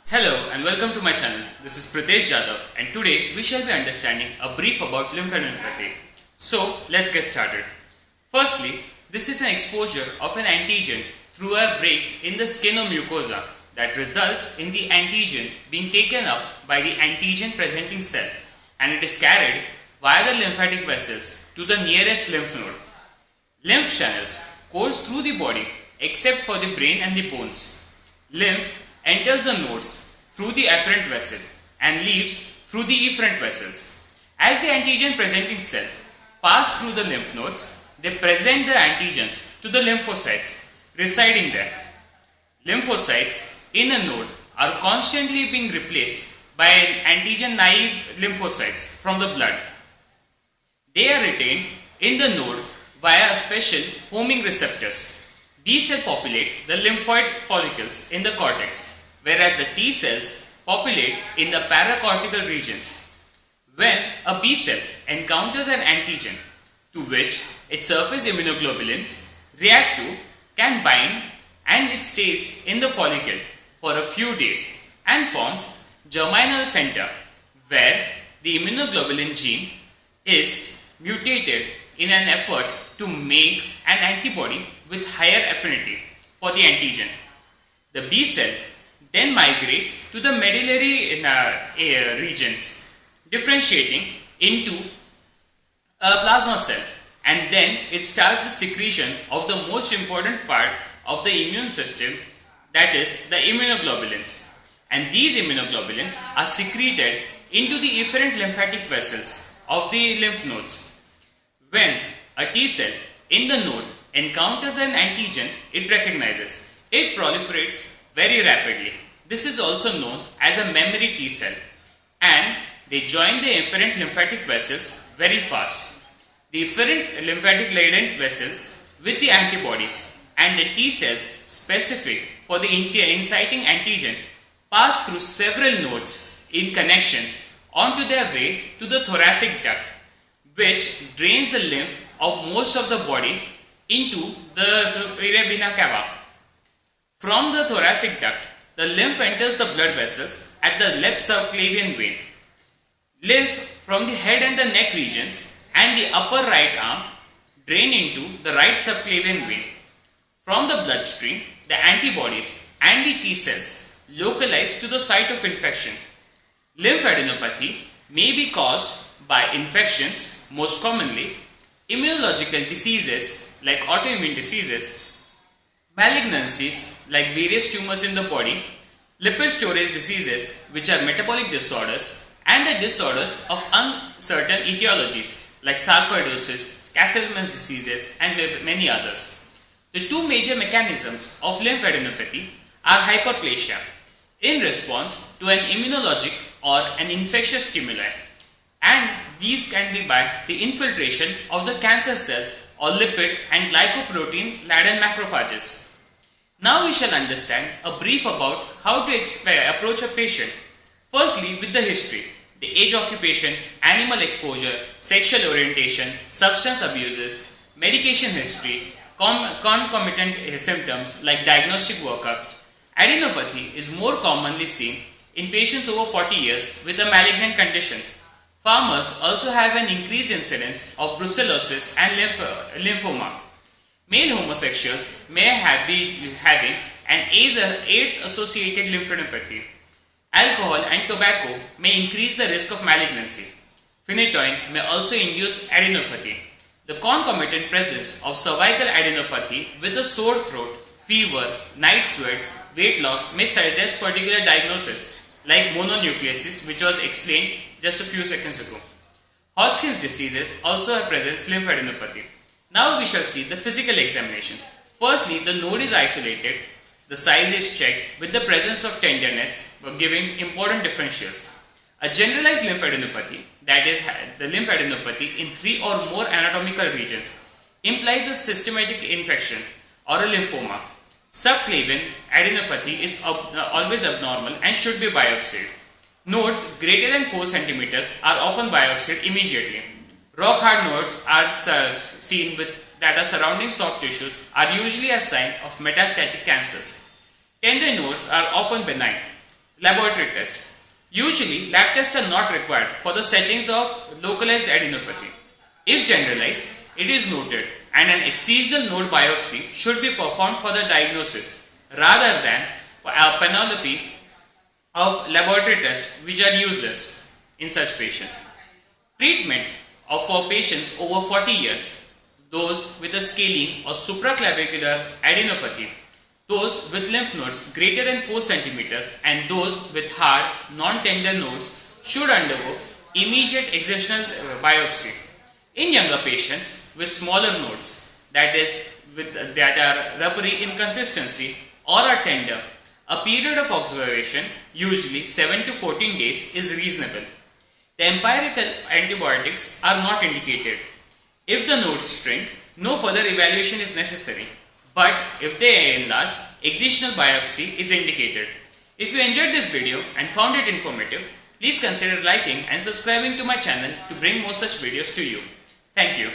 Hello and welcome to my channel. This is Pritesh Jadhav and today we shall be understanding a brief about lymphadenopathy. So let's get started. Firstly, this is an exposure of an antigen through a break in the skin or mucosa that results in the antigen being taken up by the antigen presenting cell and it is carried via the lymphatic vessels to the nearest lymph node. Lymph channels course through the body except for the brain and the bones. Lymph enters the nodes through the afferent vessel and leaves through the efferent vessels. As the antigen presenting cell pass through the lymph nodes, they present the antigens to the lymphocytes residing there. Lymphocytes in a node are constantly being replaced by antigen naive lymphocytes from the blood. They are retained in the node via special homing receptors. B cells populate the lymphoid follicles in the cortex, whereas the T cells populate in the paracortical regions. When a B cell encounters an antigen to which its surface immunoglobulins react to, can bind and it stays in the follicle for a few days and forms germinal center where the immunoglobulin gene is mutated in an effort to make an antibody with higher affinity for the antigen. The B cell then migrates to the medullary regions, differentiating into a plasma cell, and then it starts the secretion of the most important part of the immune system, that is the immunoglobulins. And these immunoglobulins are secreted into the efferent lymphatic vessels of the lymph nodes. When a T cell in the node encounters an antigen it recognizes, it proliferates very rapidly. This is also known as a memory T cell, and they join the efferent lymphatic vessels very fast. The efferent lymphatic laden vessels with the antibodies and the T cells specific for the inciting antigen pass through several nodes in connections onto their way to the thoracic duct, which drains the lymph of most of the body into the superior vena cava. From the thoracic duct, the lymph enters the blood vessels at the left subclavian vein. Lymph from the head and the neck regions and the upper right arm drain into the right subclavian vein. From the bloodstream, the antibodies and the T cells localize to the site of infection. Lymphadenopathy may be caused by infections, most commonly immunological diseases like autoimmune diseases, malignancies like various tumors in the body, lipid storage diseases which are metabolic disorders, and the disorders of uncertain etiologies like sarcoidosis, Castleman's diseases, and many others. The two major mechanisms of lymphadenopathy are hyperplasia in response to an immunologic or an infectious stimuli, and these can be by the infiltration of the cancer cells or lipid and glycoprotein laden macrophages. Now we shall understand a brief about how to approach a patient. Firstly, with the history, the age, occupation, animal exposure, sexual orientation, substance abuses, medication history, concomitant symptoms like diagnostic workups. Adenopathy is more commonly seen in patients over 40 years with a malignant condition. Farmers also have an increased incidence of brucellosis and lymphoma. Male homosexuals may be having an AIDS-associated lymphadenopathy. Alcohol and tobacco may increase the risk of malignancy. Phenytoin may also induce adenopathy. The concomitant presence of cervical adenopathy with a sore throat, fever, night sweats, weight loss may suggest particular diagnosis like mononucleosis, which was explained just a few seconds ago. Hodgkin's diseases also have presence lymphadenopathy. Now we shall see the physical examination. Firstly, the node is isolated, the size is checked with the presence of tenderness, giving important differentials. A generalized lymphadenopathy, that is the lymphadenopathy in 3 or more anatomical regions, implies a systematic infection or a lymphoma. Subclavian adenopathy is always abnormal and should be biopsied. Nodes greater than 4 cm are often biopsied immediately. Rock hard nodes are seen with that are surrounding soft tissues are usually a sign of metastatic cancers. Tender nodes are often benign. Laboratory test. Usually, lab tests are not required for the settings of localized adenopathy. If generalized, it is noted and an excisional node biopsy should be performed for the diagnosis rather than for a panoply of laboratory tests which are useless in such patients. Treatment for patients over 40 years, those with a scalene or supraclavicular adenopathy, those with lymph nodes greater than 4 cm and those with hard, non-tender nodes should undergo immediate excisional biopsy. In younger patients with smaller nodes, that are rubbery in consistency or are tender, a period of observation, usually 7 to 14 days, is reasonable. The empirical antibiotics are not indicated. If the nodes shrink, no further evaluation is necessary. But if they enlarge, excisional biopsy is indicated. If you enjoyed this video and found it informative, please consider liking and subscribing to my channel to bring more such videos to you. Thank you.